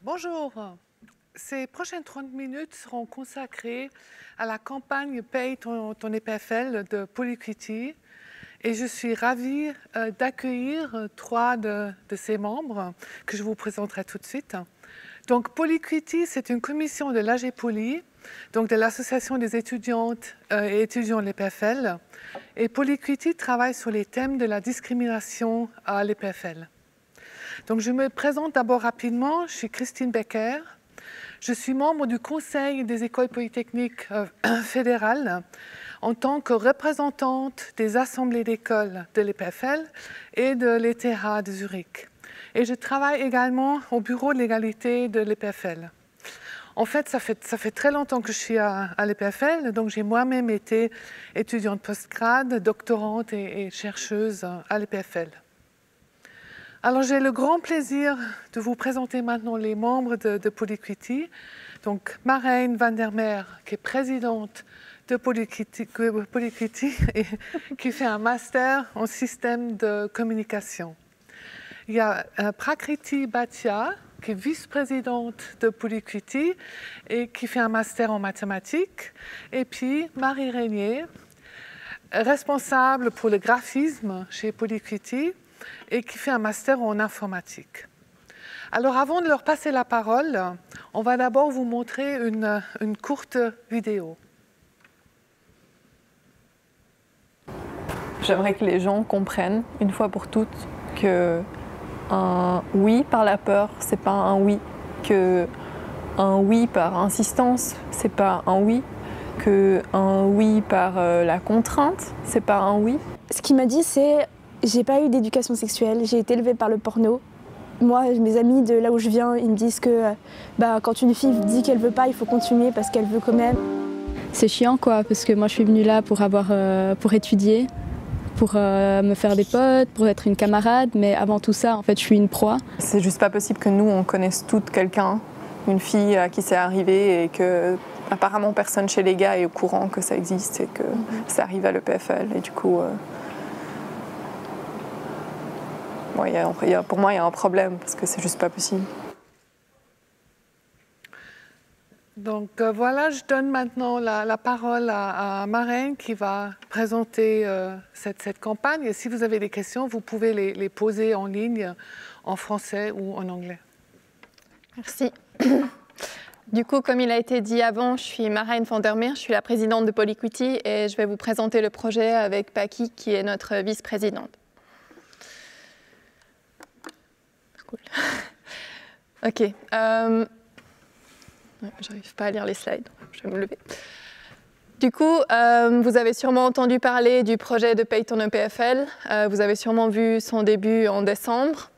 Bonjour. Ces prochaines 30 minutes seront consacrées à la campagne Paye ton EPFL de Polycrity et je suis ravie d'accueillir trois de ses membres que je vous présenterai tout de suite. Donc Polycrity, c'est une commission de l'AG Poly, donc de l'Association des étudiantes et étudiants de l'EPFL. Et Polycrity travaille sur les thèmes de la discrimination à l'EPFL. Donc je me présente d'abord rapidement, je suis Christine Becker. Je suis membre du Conseil des écoles polytechniques fédérales en tant que représentante des assemblées d'écoles de l'EPFL et de l'ETH de Zurich. Et je travaille également au bureau de l'égalité de l'EPFL. En fait, ça fait très longtemps que je suis à l'EPFL, donc j'ai moi-même été étudiante postgrad, doctorante et chercheuse à l'EPFL. Alors j'ai le grand plaisir de vous présenter maintenant les membres de Polycrity. Donc Marijn van der Meer, qui est présidente de Polycrity et qui fait un master en système de communication. Il y a Prakriti Bhatia, qui est vice-présidente de Polycrity et qui fait un master en mathématiques. Et puis Marie Régnier, responsable pour le graphisme chez Polycrity et qui fait un master en informatique. Alors avant de leur passer la parole, on va d'abord vous montrer une courte vidéo. J'aimerais que les gens comprennent une fois pour toutes que un oui par la peur, c'est pas un oui, que un oui par insistance, c'est pas un oui, que un oui par la contrainte, c'est pas un oui. Ce qu'il m'a dit, c'est j'ai pas eu d'éducation sexuelle, j'ai été élevée par le porno. Moi, mes amis de là où je viens, ils me disent que quand une fille dit qu'elle veut pas, il faut continuer parce qu'elle veut quand même. C'est chiant quoi, parce que moi je suis venue là pour étudier, pour me faire des potes, pour être une camarade, mais avant tout ça, en fait, je suis une proie. C'est juste pas possible que nous, on connaisse toutes quelqu'un, une fille à qui c'est arrivé et que apparemment personne chez les gars est au courant que ça existe et que ça arrive à l'EPFL. Et du coup, pour moi, il y a un problème parce que c'est juste pas possible. Donc voilà, je donne maintenant la parole à Marijn qui va présenter cette campagne. Et si vous avez des questions, vous pouvez les poser en ligne en français ou en anglais. Merci. Du coup, comme il a été dit avant, je suis Marijn van der Meer, je suis la présidente de Polycrity et je vais vous présenter le projet avec Paki qui est notre vice-présidente. Cool. Ok. J'arrive pas à lire les slides, je vais me lever. Du coup, vous avez sûrement entendu parler du projet de Paye ton EPFL. Vous avez sûrement vu son début en décembre.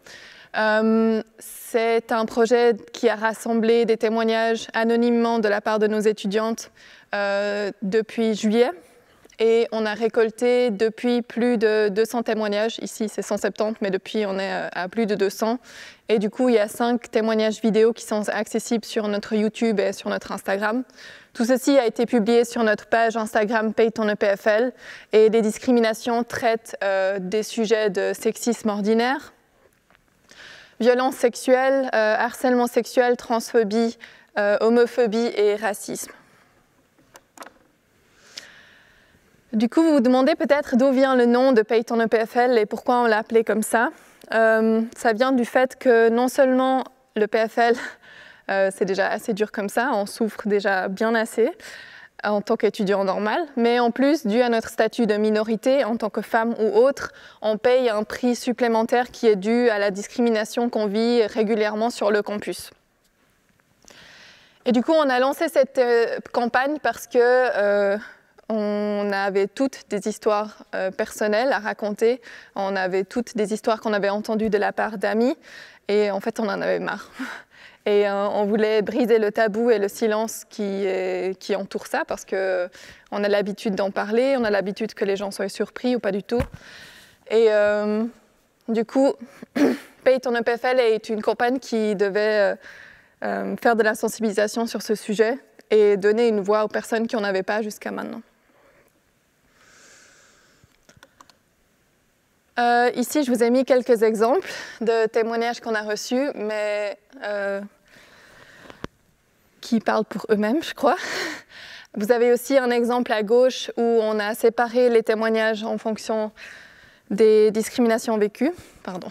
C'est un projet qui a rassemblé des témoignages anonymement de la part de nos étudiantes depuis juillet. Et on a récolté depuis plus de 200 témoignages. Ici, c'est 170, mais depuis, on est à plus de 200. Et du coup, il y a 5 témoignages vidéo qui sont accessibles sur notre YouTube et sur notre Instagram. Tout ceci a été publié sur notre page Instagram Paye ton EPFL. Et les discriminations traitent des sujets de sexisme ordinaire, violence sexuelle, harcèlement sexuel, transphobie, homophobie et racisme. Du coup, vous vous demandez peut-être d'où vient le nom de Paye ton EPFL et pourquoi on l'a appelé comme ça. Ça vient du fait que non seulement le PFL, c'est déjà assez dur comme ça, on souffre déjà bien assez en tant qu'étudiant normal, mais en plus, dû à notre statut de minorité, en tant que femme ou autre, on paye un prix supplémentaire qui est dû à la discrimination qu'on vit régulièrement sur le campus. Et du coup, on a lancé cette campagne parce que on avait toutes des histoires personnelles à raconter, on avait toutes des histoires qu'on avait entendues de la part d'amis, et en fait on en avait marre. Et on voulait briser le tabou et le silence qui entoure ça, parce qu'on a l'habitude d'en parler, on a l'habitude que les gens soient surpris ou pas du tout. Et du coup, Paye ton EPFL est une campagne qui devait faire de la sensibilisation sur ce sujet et donner une voix aux personnes qui n'en avaient pas jusqu'à maintenant. Ici, je vous ai mis quelques exemples de témoignages qu'on a reçus, mais qui parlent pour eux-mêmes, je crois. Vous avez aussi un exemple à gauche où on a séparé les témoignages en fonction des discriminations vécues. Pardon.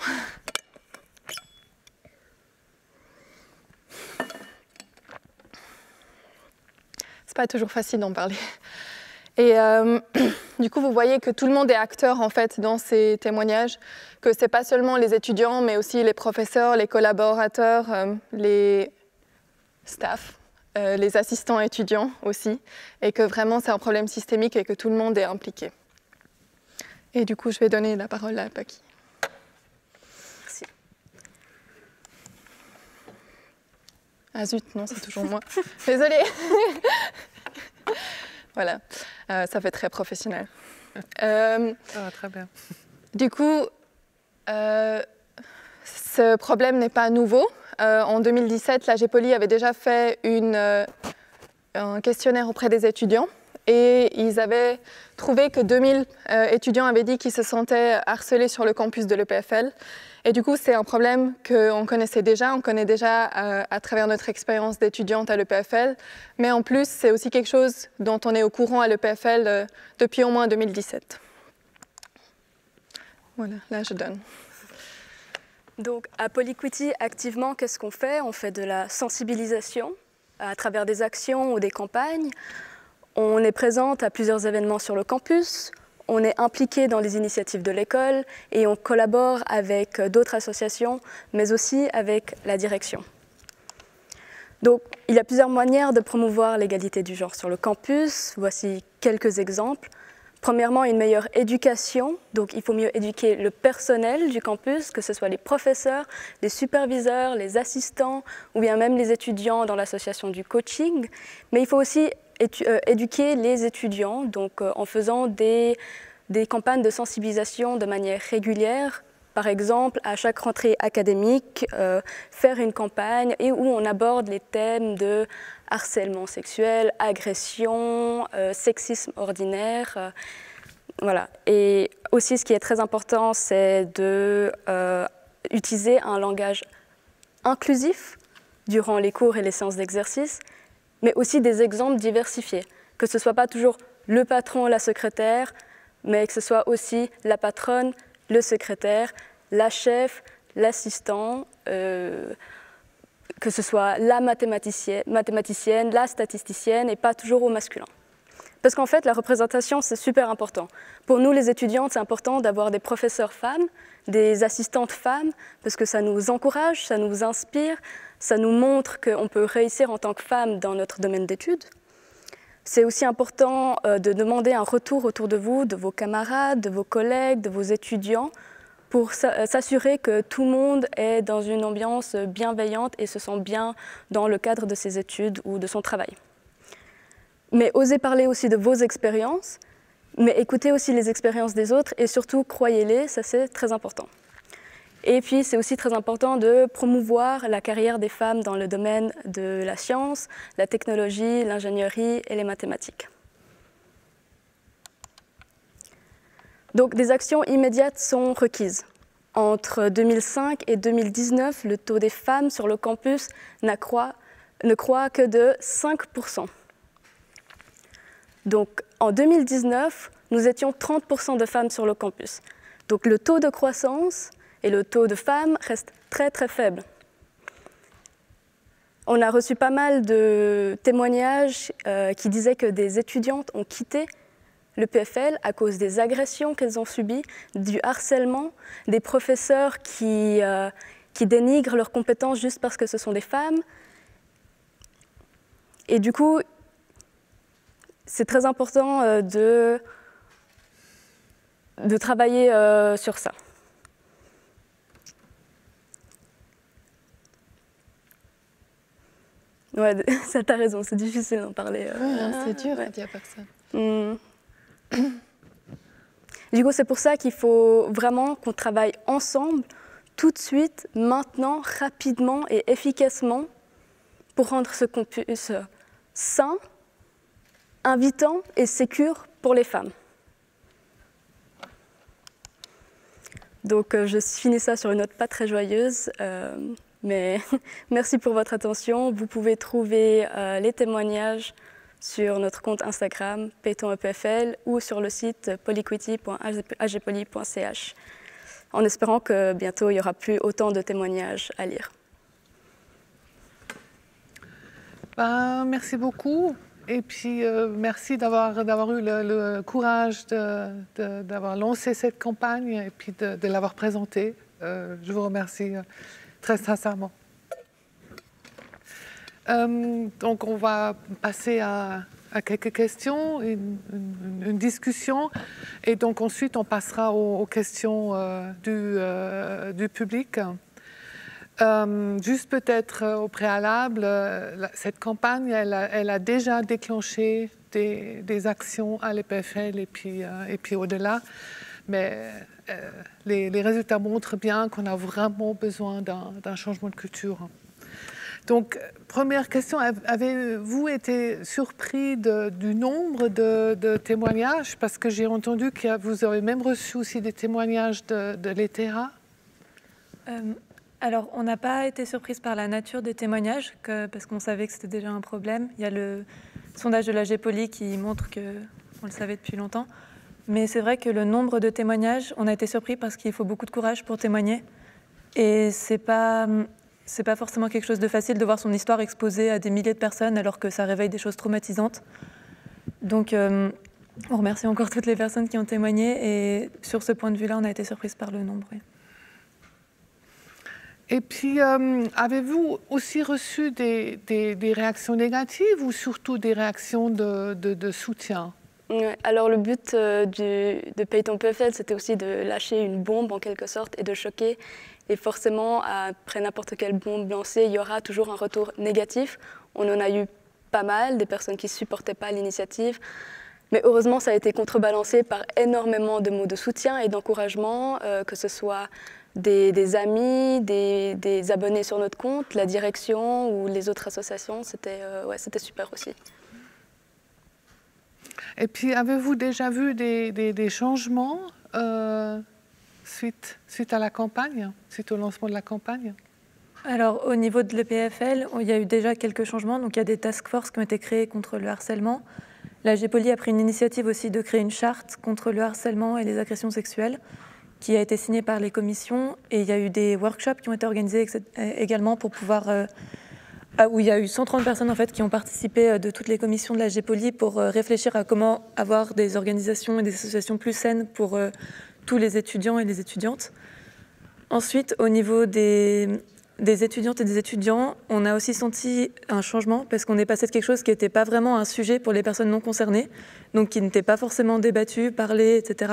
C'est pas toujours facile d'en parler. Et du coup, vous voyez que tout le monde est acteur en fait dans ces témoignages, que c'est pas seulement les étudiants, mais aussi les professeurs, les collaborateurs, les staffs, les assistants étudiants aussi, et que vraiment c'est un problème systémique et que tout le monde est impliqué. Et du coup, je vais donner la parole à Paki. Merci. Ah zut, non, c'est toujours moi. Désolée. Voilà, ça fait très professionnel. Très bien. Du coup, ce problème n'est pas nouveau. En 2017, la GEPOLI avait déjà fait un questionnaire auprès des étudiants et ils avaient trouvé que 2000 étudiants avaient dit qu'ils se sentaient harcelés sur le campus de l'EPFL. Et du coup, c'est un problème qu'on connaissait déjà, on connaît déjà à travers notre expérience d'étudiante à l'EPFL, mais en plus, c'est aussi quelque chose dont on est au courant à l'EPFL depuis au moins 2017. Voilà, là je donne. Donc à Polyquity, activement, qu'est-ce qu'on fait? On fait de la sensibilisation à travers des actions ou des campagnes. On est présente à plusieurs événements sur le campus. On est impliqué dans les initiatives de l'école et on collabore avec d'autres associations, mais aussi avec la direction. Donc, il y a plusieurs manières de promouvoir l'égalité du genre sur le campus. Voici quelques exemples. Premièrement, une meilleure éducation. Donc, il faut mieux éduquer le personnel du campus, que ce soit les professeurs, les superviseurs, les assistants ou bien même les étudiants dans l'association du coaching. Mais il faut aussi éduquer les étudiants, donc en faisant des campagnes de sensibilisation de manière régulière. Par exemple, à chaque rentrée académique, faire une campagne et où on aborde les thèmes de harcèlement sexuel, agression, sexisme ordinaire. Voilà. Et aussi, ce qui est très important, c'est d'utiliser un langage inclusif durant les cours et les séances d'exercice, mais aussi des exemples diversifiés, que ce ne soit pas toujours le patron, la secrétaire, mais que ce soit aussi la patronne, le secrétaire, la chef, l'assistant, que ce soit la mathématicienne, la statisticienne, et pas toujours au masculin. Parce qu'en fait, la représentation, c'est super important. Pour nous, les étudiantes, c'est important d'avoir des professeurs femmes, des assistantes femmes, parce que ça nous encourage, ça nous inspire, ça nous montre qu'on peut réussir en tant que femme dans notre domaine d'études. C'est aussi important de demander un retour autour de vous, de vos camarades, de vos collègues, de vos étudiants, pour s'assurer que tout le monde est dans une ambiance bienveillante et se sent bien dans le cadre de ses études ou de son travail. Mais osez parler aussi de vos expériences, mais écoutez aussi les expériences des autres et surtout croyez-les, ça c'est très important. Et puis c'est aussi très important de promouvoir la carrière des femmes dans le domaine de la science, la technologie, l'ingénierie et les mathématiques. Donc des actions immédiates sont requises. Entre 2005 et 2019, le taux des femmes sur le campus ne croît que de 5%. Donc en 2019, nous étions 30% de femmes sur le campus. Donc le taux de croissance et le taux de femmes restent très très faibles. On a reçu pas mal de témoignages qui disaient que des étudiantes ont quitté le PFL à cause des agressions qu'elles ont subies, du harcèlement, des professeurs qui dénigrent leurs compétences juste parce que ce sont des femmes. Et du coup, c'est très important de travailler sur ça. Ouais, ça t'as raison, c'est difficile d'en parler. C'est dur à dire personne. Du coup, c'est pour ça qu'il faut vraiment qu'on travaille ensemble, tout de suite, maintenant, rapidement et efficacement, pour rendre ce campus sain, invitant et sécure pour les femmes. Donc, je finis ça sur une note pas très joyeuse. Mais merci pour votre attention. Vous pouvez trouver les témoignages sur notre compte Instagram paytonepfl ou sur le site polyquity.agpoly.ch, en espérant que bientôt il n'y aura plus autant de témoignages à lire. Merci beaucoup. Et puis, merci d'avoir eu le courage d'avoir lancé cette campagne et puis de l'avoir présentée. Je vous remercie très sincèrement. Donc, on va passer à quelques questions, une discussion. Et donc, ensuite, on passera aux questions du public. Juste peut-être au préalable, cette campagne, elle a déjà déclenché des actions à l'EPFL et puis au-delà. Mais les résultats montrent bien qu'on a vraiment besoin d'un changement de culture. Donc, première question, avez-vous été surpris du nombre de témoignages? Parce que j'ai entendu que vous avez même reçu aussi des témoignages de l'ETH. Alors, on n'a pas été surprise par la nature des témoignages, parce qu'on savait que c'était déjà un problème. Il y a le sondage de l'AGPOLY qui montre qu'on le savait depuis longtemps. Mais c'est vrai que le nombre de témoignages, on a été surpris parce qu'il faut beaucoup de courage pour témoigner. Et c'est pas forcément quelque chose de facile de voir son histoire exposée à des milliers de personnes alors que ça réveille des choses traumatisantes. Donc, on remercie encore toutes les personnes qui ont témoigné. Et sur ce point de vue-là, on a été surprise par le nombre. Oui. Et puis, avez-vous aussi reçu des réactions négatives ou surtout des réactions de soutien? Ouais, alors le but de paytonepfl, c'était aussi de lâcher une bombe en quelque sorte et de choquer. Et forcément, après n'importe quelle bombe lancée, il y aura toujours un retour négatif. On en a eu pas mal, des personnes qui ne supportaient pas l'initiative. Mais heureusement, ça a été contrebalancé par énormément de mots de soutien et d'encouragement, que ce soit des amis, des abonnés sur notre compte, la direction ou les autres associations. C'était super aussi. Et puis, avez-vous déjà vu des changements suite à la campagne, suite au lancement de la campagne? Alors, au niveau de l'EPFL, il y a eu déjà quelques changements. Donc, il y a des task force qui ont été créées contre le harcèlement. L'AGPOLY a pris une initiative aussi de créer une charte contre le harcèlement et les agressions sexuelles qui a été signée par les commissions. Et il y a eu des workshops qui ont été organisés également pour pouvoir... où il y a eu 130 personnes en fait, qui ont participé de toutes les commissions de l'AGPOLY pour réfléchir à comment avoir des organisations et des associations plus saines pour tous les étudiants et les étudiantes. Ensuite, au niveau des étudiantes et des étudiants, on a aussi senti un changement parce qu'on est passé de quelque chose qui n'était pas vraiment un sujet pour les personnes non concernées, donc qui n'était pas forcément débattu, parlé, etc.,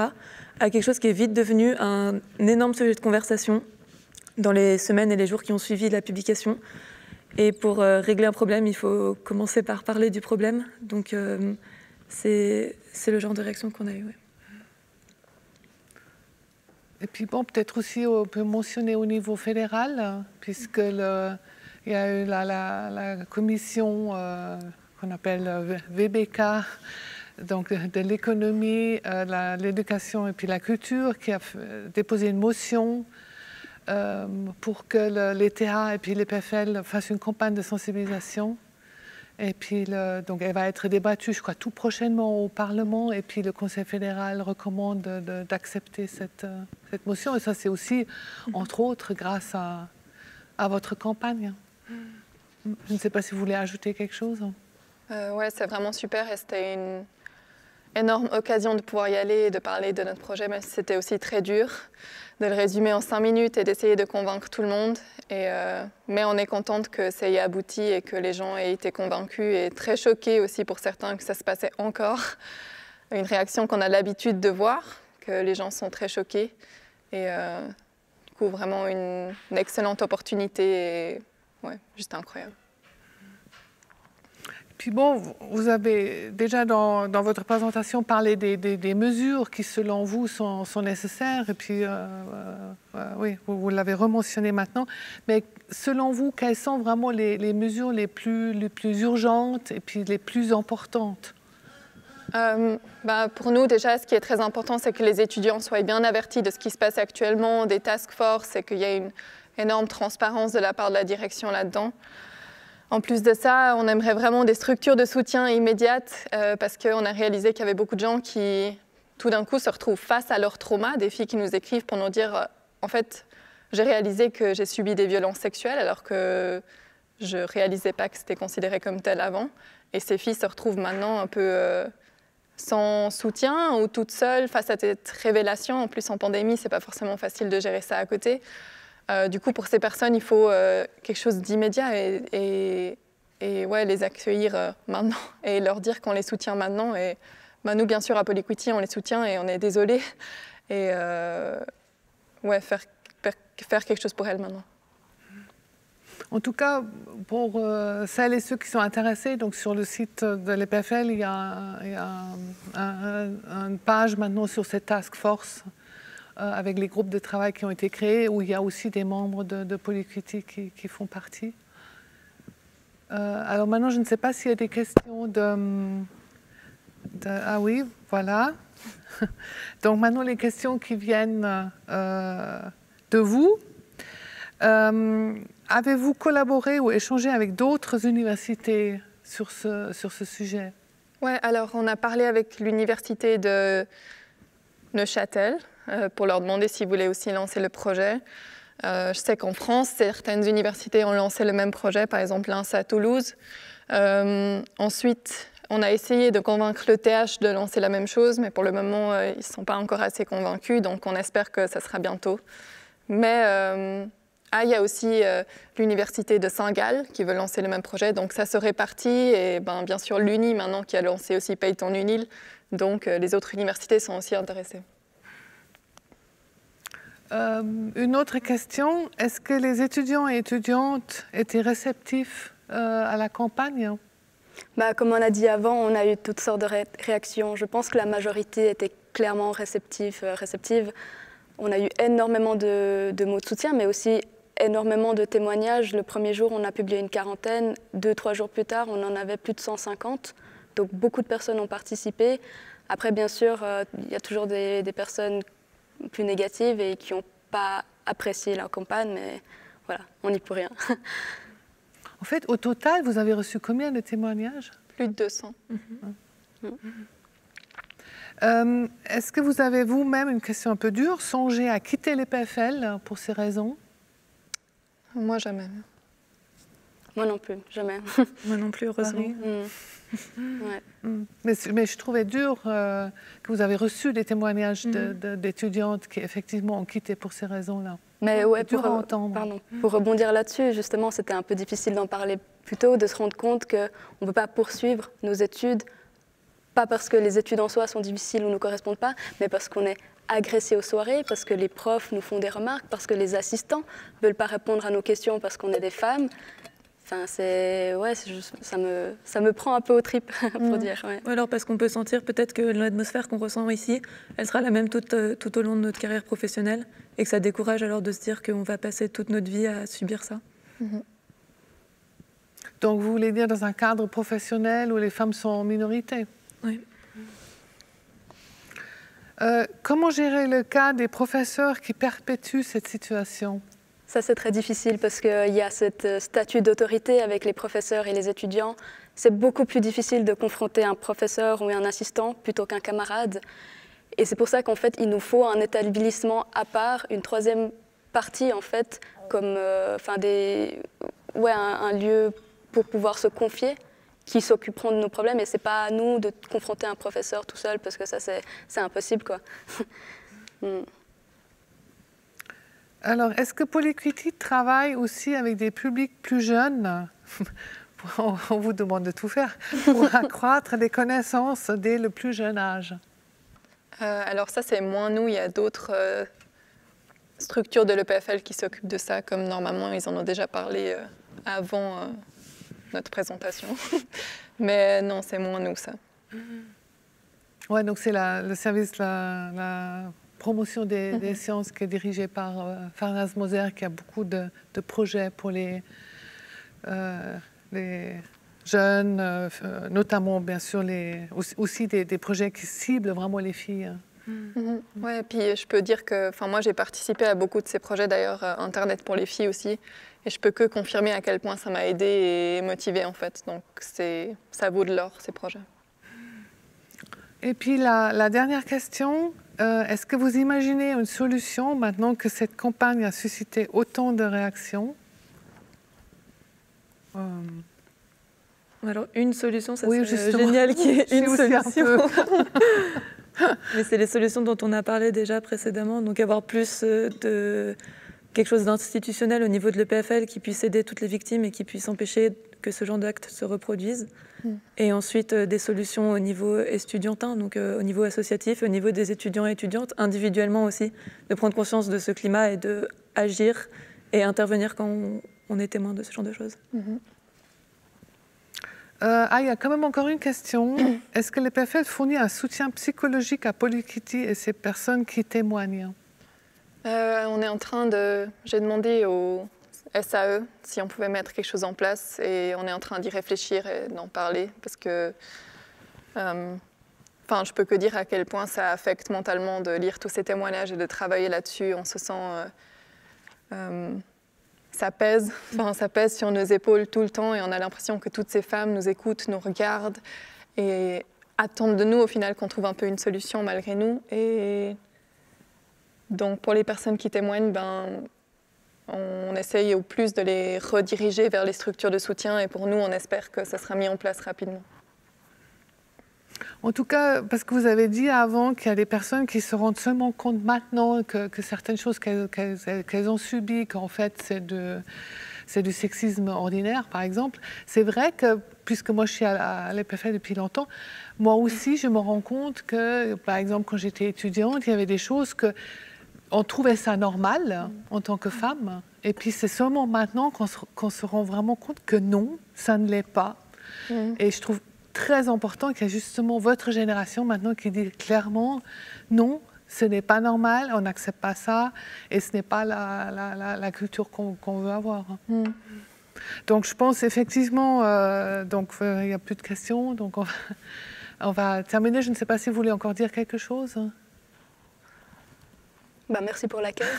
à quelque chose qui est vite devenu un énorme sujet de conversation dans les semaines et les jours qui ont suivi la publication. Et pour régler un problème, il faut commencer par parler du problème. Donc c'est le genre de réaction qu'on a eu. Ouais. Et puis bon, peut-être aussi on peut mentionner au niveau fédéral, puisque il y a eu la commission qu'on appelle VBK, donc de l'économie, l'éducation et puis la culture, qui a déposé une motion pour que l'ETH et puis l'EPFL fassent une campagne de sensibilisation. Et puis, donc, elle va être débattue, je crois, tout prochainement au Parlement. Et puis, le Conseil fédéral recommande d'accepter cette motion. Et ça, c'est aussi, entre autres, grâce à votre campagne. Je ne sais pas si vous voulez ajouter quelque chose. Oui, c'est vraiment super. Et c'était une énorme occasion de pouvoir y aller et de parler de notre projet, même si c'était aussi très dur, de le résumer en 5 minutes et d'essayer de convaincre tout le monde. Mais on est contente que ça y ait abouti et que les gens aient été convaincus et très choqués aussi pour certains que ça se passait encore. Une réaction qu'on a l'habitude de voir, que les gens sont très choqués. Et du coup, vraiment une excellente opportunité et ouais, juste incroyable. Puis bon, vous avez déjà dans votre présentation parlé des mesures qui, selon vous, sont nécessaires. Et puis, oui, vous l'avez rementionné maintenant. Mais selon vous, quelles sont vraiment les mesures les plus urgentes et puis les plus importantes? Pour nous, déjà, ce qui est très important, c'est que les étudiants soient bien avertis de ce qui se passe actuellement, des task force, et qu'il y ait énorme transparence de la part de la direction là-dedans. En plus de ça, on aimerait vraiment des structures de soutien immédiates parce qu'on a réalisé qu'il y avait beaucoup de gens qui, tout d'un coup, se retrouvent face à leur trauma, des filles qui nous écrivent pour nous dire en fait, j'ai réalisé que j'ai subi des violences sexuelles alors que je ne réalisais pas que c'était considéré comme tel avant. Et ces filles se retrouvent maintenant un peu sans soutien ou toutes seules face à cette révélation. En plus, en pandémie, ce n'est pas forcément facile de gérer ça à côté. Du coup, pour ces personnes, il faut quelque chose d'immédiat et ouais, les accueillir maintenant et leur dire qu'on les soutient maintenant. Et nous, bien sûr, à Polyquity, on les soutient et on est désolés. Et ouais, faire quelque chose pour elles maintenant. En tout cas, pour celles et ceux qui sont intéressés, donc sur le site de l'EPFL, il y a une page maintenant sur cette task force avec les groupes de travail qui ont été créés, où il y a aussi des membres de Polyquity qui font partie. Alors maintenant, je ne sais pas s'il y a des questions Ah oui, voilà. Donc maintenant, les questions qui viennent de vous. Avez-vous collaboré ou échangé avec d'autres universités sur ce sujet? Oui, alors on a parlé avec l'université de Neuchâtel pour leur demander s'ils voulaient aussi lancer le projet. Je sais qu'en France, certaines universités ont lancé le même projet, par exemple l'INSA à Toulouse. Ensuite, on a essayé de convaincre l'ETH de lancer la même chose, mais pour le moment, ils ne sont pas encore assez convaincus, donc on espère que ça sera bientôt. Mais il y a aussi l'université de Saint-Gall qui veut lancer le même projet, donc ça se répartit. Et bien sûr, l'Uni maintenant qui a lancé aussi Payton UNIL, donc les autres universités sont aussi intéressées. Une autre question, est-ce que les étudiants et étudiantes étaient réceptifs à la campagne? Comme on a dit avant, on a eu toutes sortes de réactions. Je pense que la majorité était clairement réceptive. On a eu énormément de mots de soutien, mais aussi énormément de témoignages. Le premier jour, on a publié une quarantaine. 2-3 jours plus tard, on en avait plus de 150. Donc beaucoup de personnes ont participé. Après, bien sûr, il y a toujours des personnes plus négatives et qui n'ont pas apprécié la campagne, mais voilà, on n'y peut rien. En fait, au total, vous avez reçu combien de témoignages? Plus de 200. Est-ce que vous avez vous-même, une question un peu dure, songé à quitter l'EPFL pour ces raisons? Moi, jamais. Moi non plus, jamais. Moi non plus, heureusement. Ouais. Mais je trouvais dur que vous avez reçu des témoignages d'étudiantes qui effectivement ont quitté pour ces raisons-là. Mais ouais, pour rebondir là-dessus, justement, c'était un peu difficile d'en parler plus tôt, de se rendre compte qu'on ne peut pas poursuivre nos études, pas parce que les études en soi sont difficiles ou ne nous correspondent pas, mais parce qu'on est agressé aux soirées, parce que les profs nous font des remarques, parce que les assistants ne veulent pas répondre à nos questions parce qu'on est des femmes. Enfin, ça me prend un peu aux tripes, pour dire. Ouais. Alors parce qu'on peut sentir peut-être que l'atmosphère qu'on ressent ici, elle sera la même tout au long de notre carrière professionnelle et que ça décourage alors de se dire qu'on va passer toute notre vie à subir ça. Donc vous voulez dire dans un cadre professionnel où les femmes sont en minorité? Oui. Comment gérer le cas des professeurs qui perpétuent cette situation? Ça, c'est très difficile parce qu'il y a ce statut d'autorité avec les professeurs et les étudiants. C'est beaucoup plus difficile de confronter un professeur ou un assistant plutôt qu'un camarade. Et c'est pour ça qu'en fait, il nous faut un établissement à part, une troisième partie, en fait, comme un lieu pour pouvoir se confier, qui s'occuperont de nos problèmes. Et ce n'est pas à nous de confronter un professeur tout seul parce que ça, c'est impossible, quoi. Alors, est-ce que Polyquity travaille aussi avec des publics plus jeunes? On vous demande de tout faire pour accroître les connaissances dès le plus jeune âge. Alors ça, c'est moins nous. Il y a d'autres structures de l'EPFL qui s'occupent de ça, comme normalement, ils en ont déjà parlé avant notre présentation. Mais non, c'est moins nous, ça. Oui, donc c'est le service, la promotion des sciences qui est dirigée par Farnaz Moser, qui a beaucoup de projets pour les jeunes, notamment bien sûr aussi des projets qui ciblent vraiment les filles. Ouais, et puis je peux dire que moi j'ai participé à beaucoup de ces projets, d'ailleurs Internet pour les filles aussi, et je peux que confirmer à quel point ça m'a aidée et motivée en fait. Donc ça vaut de l'or ces projets. Et puis la dernière question, est-ce que vous imaginez une solution maintenant que cette campagne a suscité autant de réactions? Alors une solution, ça oui, serait génial qu'il y ait une solution. Mais c'est les solutions dont on a parlé déjà précédemment, donc avoir plus de quelque chose d'institutionnel au niveau de l'EPFL qui puisse aider toutes les victimes et qui puisse empêcher que ce genre d'actes se reproduisent. Et ensuite des solutions au niveau estudiantin, donc au niveau associatif, au niveau des étudiants et étudiantes, individuellement aussi, de prendre conscience de ce climat et d'agir et intervenir quand on est témoin de ce genre de choses. Il y a quand même encore une question. Est-ce que l'EPFL fournit un soutien psychologique à Polykiti et ces personnes qui témoignent? On est en train de... J'ai demandé au SAE si on pouvait mettre quelque chose en place et on est en train d'y réfléchir et d'en parler parce que... je peux que dire à quel point ça affecte mentalement de lire tous ces témoignages et de travailler là-dessus. On se sent... ça pèse sur nos épaules tout le temps et on a l'impression que toutes ces femmes nous écoutent, nous regardent et attendent de nous au final qu'on trouve un peu une solution malgré nous. Et donc pour les personnes qui témoignent, on essaye au plus de les rediriger vers les structures de soutien et pour nous, on espère que ça sera mis en place rapidement. En tout cas, parce que vous avez dit avant qu'il y a des personnes qui se rendent seulement compte maintenant que certaines choses qu'elles ont subies, qu'en fait c'est du sexisme ordinaire, par exemple. C'est vrai que, puisque moi je suis à l'EPFL depuis longtemps, moi aussi je me rends compte que, par exemple, quand j'étais étudiante, il y avait des choses qu'on trouvait ça normal en tant que femme. Et puis c'est seulement maintenant qu'on se rend vraiment compte que non, ça ne l'est pas. Et je trouve très important qu'il y ait justement votre génération maintenant qui dit clairement non, ce n'est pas normal, on n'accepte pas ça et ce n'est pas la culture qu'on veut avoir. Donc je pense effectivement, il n'y a plus de questions, donc on va terminer. Je ne sais pas si vous voulez encore dire quelque chose. Merci pour l'accueil.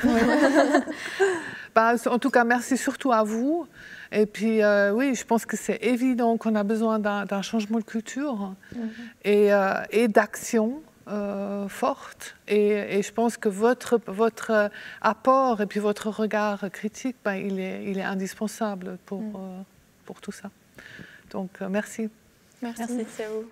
En tout cas, merci surtout à vous. Et puis, oui, je pense que c'est évident qu'on a besoin d'un changement de culture et d'action forte. Et je pense que votre apport et puis votre regard critique, il est indispensable pour tout ça. Donc, merci. Merci à vous.